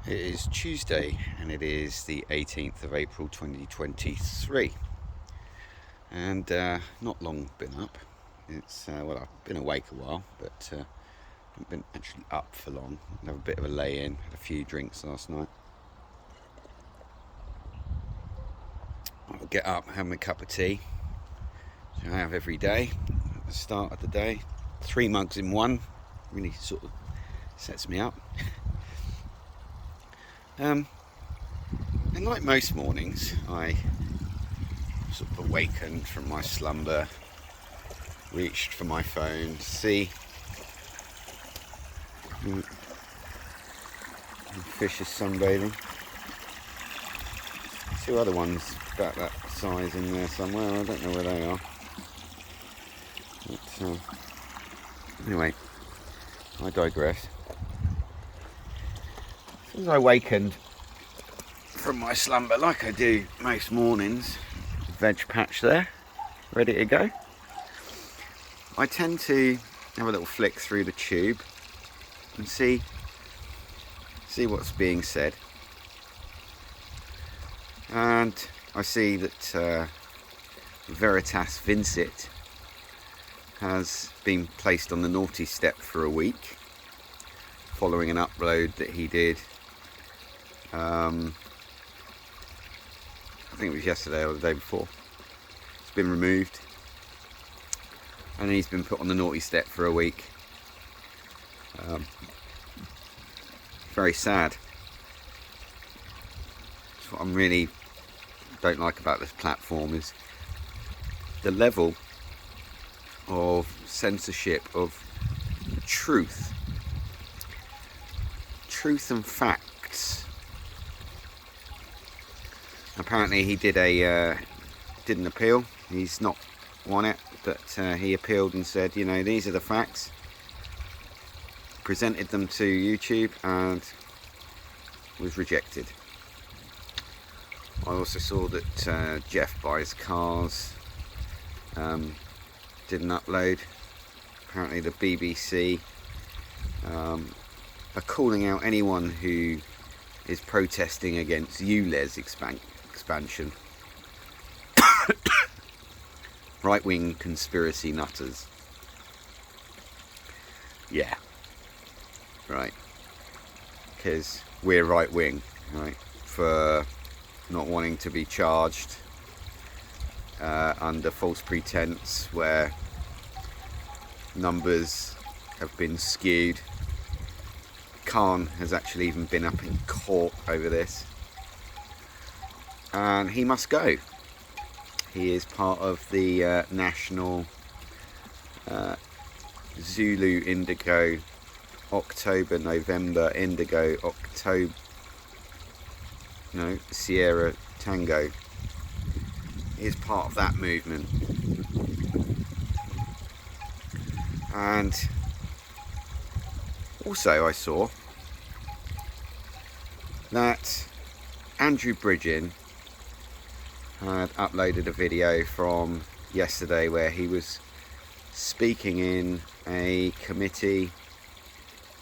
It is Tuesday and it is the 18th of April 2023, and not long been up. It's well, I've been awake a while, but haven't been actually up for long. Have a bit of a lay-in, had a few drinks last night. I'll get up, have my cup of tea, which I have every day at the start of the day. 3 mugs in one, really sort of sets me up. And like most mornings, I sort of awakened from my slumber, reached for my phone to see the fish is sunbathing. 2 other ones about that size in there somewhere. I don't know where they are. But anyway, I digress. As I awakened from my slumber, like I do most mornings, veg patch there, ready to go. I tend to have a little flick through the tube and see what's being said. And I see that Veritas Vincit has been placed on the naughty step for a week, following an upload that he did, I think it was yesterday or the day before. It's been removed and he's been put on the naughty step for a week. Very sad. That's what I really don't like about this platform, is the level of censorship of truth and facts. Apparently he did an appeal. He's not won it, but he appealed and said, you know, these are the facts. Presented them to YouTube and was rejected. I also saw that Jeff Buys Cars did an upload. Apparently the BBC are calling out anyone who is protesting against ULEZ expansion. Right-wing conspiracy nutters. Yeah. Right. Because we're right-wing, right? For not wanting to be charged under false pretense, where numbers have been skewed. Khan has actually even been up in court over this, and he must go. He is part of the national Zulu Indigo October November Indigo October Sierra Tango. He is part of that movement. And also I saw that Andrew Bridgen had uploaded a video from yesterday where he was speaking in a committee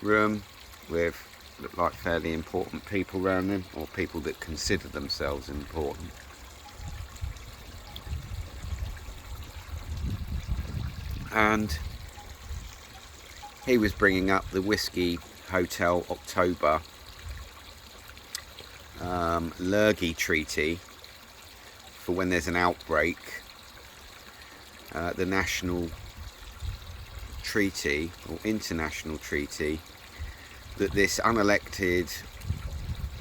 room with looked like fairly important people around him, or people that consider themselves important. And he was bringing up the Whiskey Hotel October Lurgy Treaty for when there's an outbreak, the national treaty or international treaty that this unelected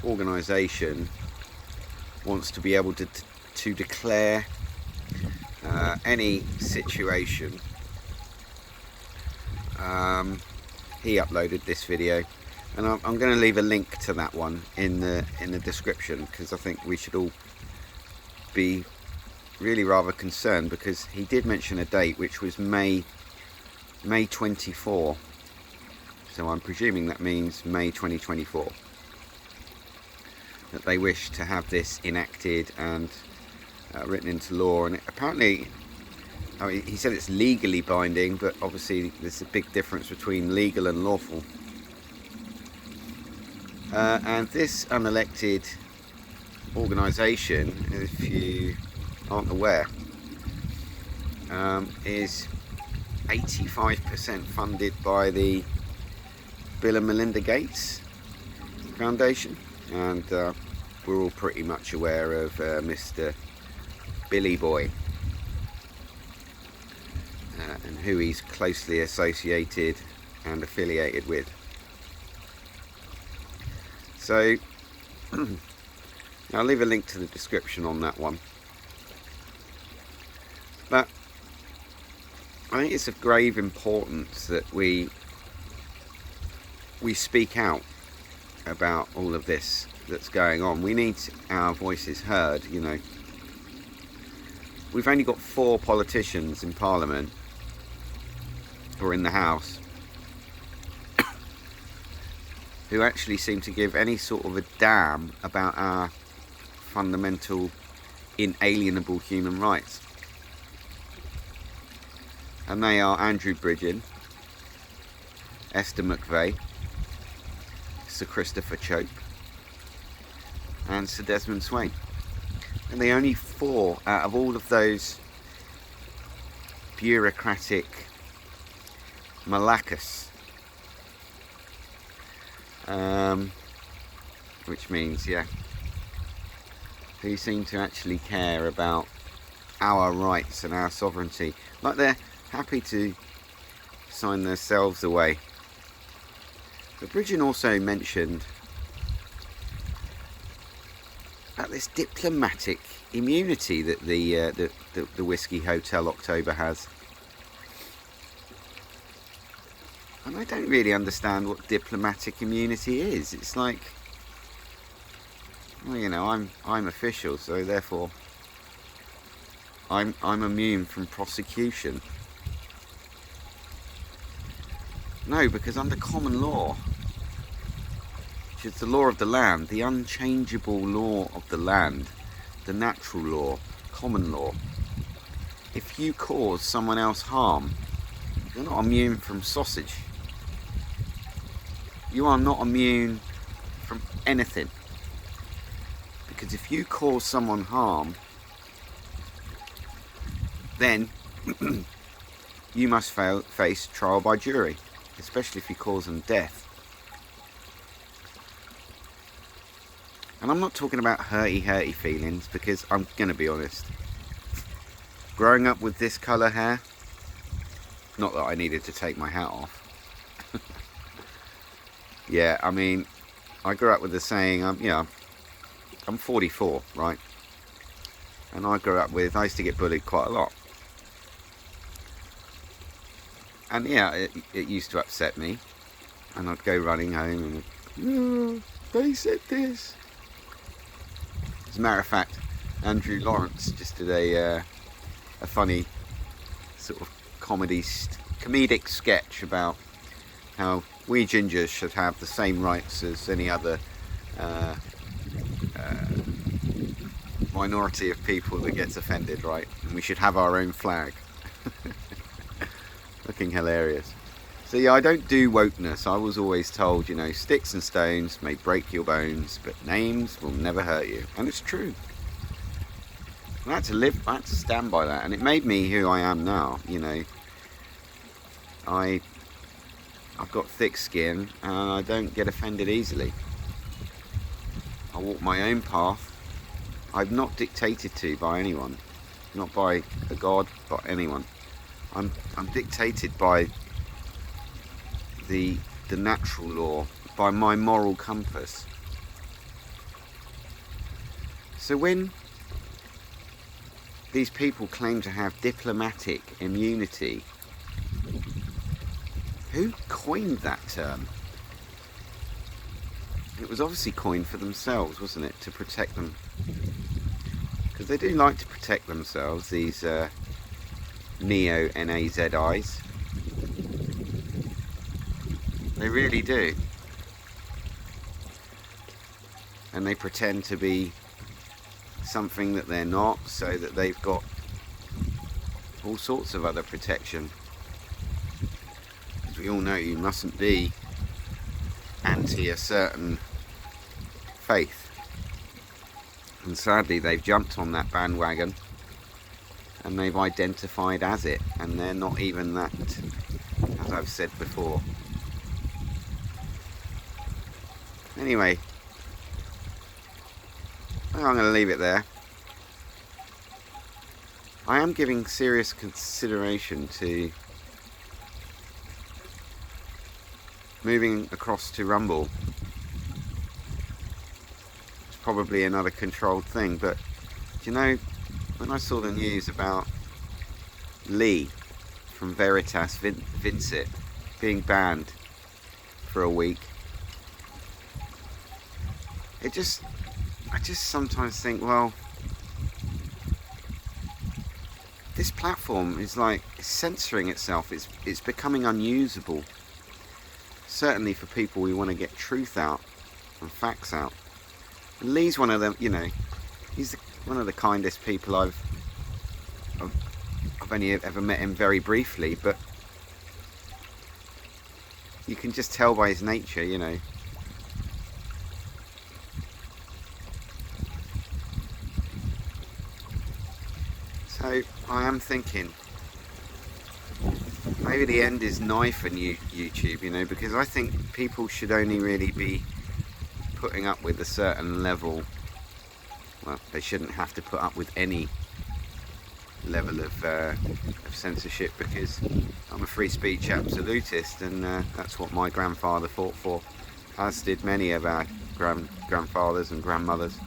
organisation wants to be able to declare any situation. He uploaded this video, and I'm going to leave a link to that one in the description, because I think we should all be really rather concerned, because he did mention a date which was May 24. So I'm presuming that means May 2024, that they wish to have this enacted and written into law. And apparently, I mean, he said it's legally binding, but obviously there's a big difference between legal and lawful. And this unelected organisation, if you aren't aware, is 85% funded by the Bill and Melinda Gates Foundation, and we're all pretty much aware of Mr. Billy Boy and who he's closely associated and affiliated with. So I'll leave a link to the description on that one. But I think it's of grave importance that we speak out about all of this that's going on. We need our voices heard, you know. We've only got 4 politicians in Parliament or in the House who actually seem to give any sort of a damn about our fundamental, inalienable human rights. And they are Andrew Bridgen, Esther McVeigh, Sir Christopher Chope, and Sir Desmond Swain. And the only 4 out of all of those bureaucratic malacas, which means, yeah, who seem to actually care about our rights and our sovereignty, like they're happy to sign themselves away. But Bridgen also mentioned about this diplomatic immunity that the Whiskey Hotel October has. And I don't really understand what diplomatic immunity is. It's like, well, you know, I'm official, so therefore I'm immune from prosecution. No, because under common law, which is the law of the land, the unchangeable law of the land, the natural law, common law, if you cause someone else harm, you're not immune from sausage. You are not immune from anything. Because if you cause someone harm, then you must face trial by jury, especially if you cause them death. And I'm not talking about hurty feelings, because I'm going to be honest. Growing up with this colour hair, not that I needed to take my hat off. Yeah, I mean, I grew up with the saying, I'm 44, right? And I grew up with, I used to get bullied quite a lot. And yeah, it used to upset me. And I'd go running home and, they said this. As a matter of fact, Andrew Lawrence just did a funny sort of comedic sketch about how we gingers should have the same rights as any other minority of people that gets offended, right? And we should have our own flag. Looking hilarious. So yeah, I don't do wokeness. I was always told, you know, sticks and stones may break your bones, but names will never hurt you. And it's true. I had to stand by that, and it made me who I am now, you know. I've got thick skin, and I don't get offended easily. I walk my own path. I'm not dictated to by anyone. Not by a god, but anyone. I'm dictated by the natural law, by my moral compass. So when these people claim to have diplomatic immunity, who coined that term? It was obviously coined for themselves, wasn't it? To protect them. Because they do like to protect themselves, these neo-Nazis. They really do. And they pretend to be something that they're not, so that they've got all sorts of other protection. As we all know, you mustn't be anti a certain faith. And sadly they've jumped on that bandwagon and they've identified as it, and they're not even that, as I've said before. Anyway, I'm going to leave it there. I am giving serious consideration to moving across to Rumble. It's probably another controlled thing, but do you know, when I saw the news about Lee from Veritas Vincit being banned for a week, I just sometimes think, well, this platform is like censoring itself. It's becoming unusable. Certainly for people who want to get truth out and facts out. And Lee's one of them, you know, he's one of the kindest people I've only ever met him very briefly, but you can just tell by his nature, you know. So I am thinking maybe the end is nigh for YouTube, you know, because I think people should only really be putting up with a certain level. Well, they shouldn't have to put up with any level of censorship, because I'm a free speech absolutist, and that's what my grandfather fought for, as did many of our grandfathers and grandmothers.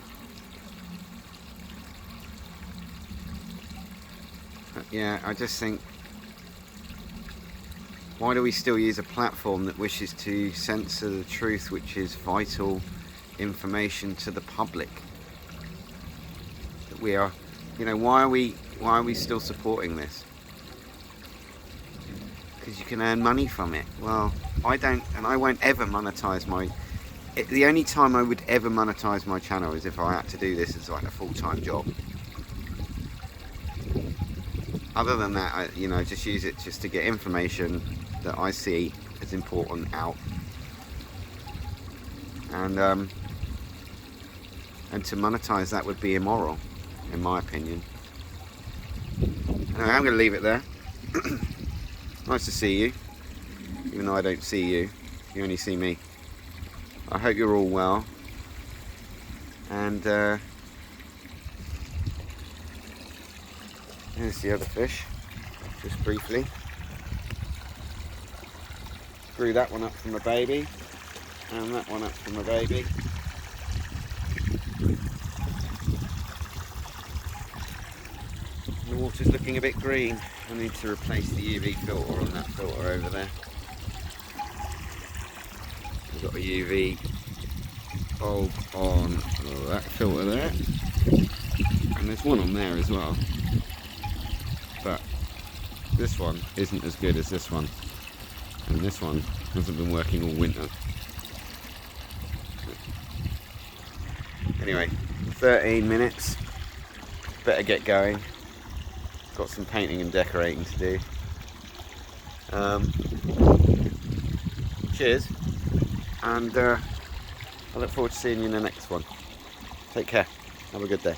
But yeah, I just think, why do we still use a platform that wishes to censor the truth, which is vital information to the public? That we are, you know, why are we still supporting this? Because you can earn money from it. Well, I don't, and I won't ever monetize the only time I would ever monetize my channel is if I had to do this as like a full-time job. Other than that, I just use it just to get information that I see as important out, and to monetize that would be immoral, in my opinion. Anyway, I'm going to leave it there. Nice to see you, even though I don't see you. You only see me. I hope you're all well, and here's the other fish, just briefly. Grew that one up from a baby, and that one up from a baby. The water's looking a bit green. I need to replace the UV filter on that filter over there. We've got a UV bulb on that filter there, and there's one on there as well, but this one isn't as good as this one, and this one hasn't been working all winter. Anyway, 13 minutes, better get going. Got some painting and decorating to do. Cheers, and I look forward to seeing you in the next one. Take care, have a good day.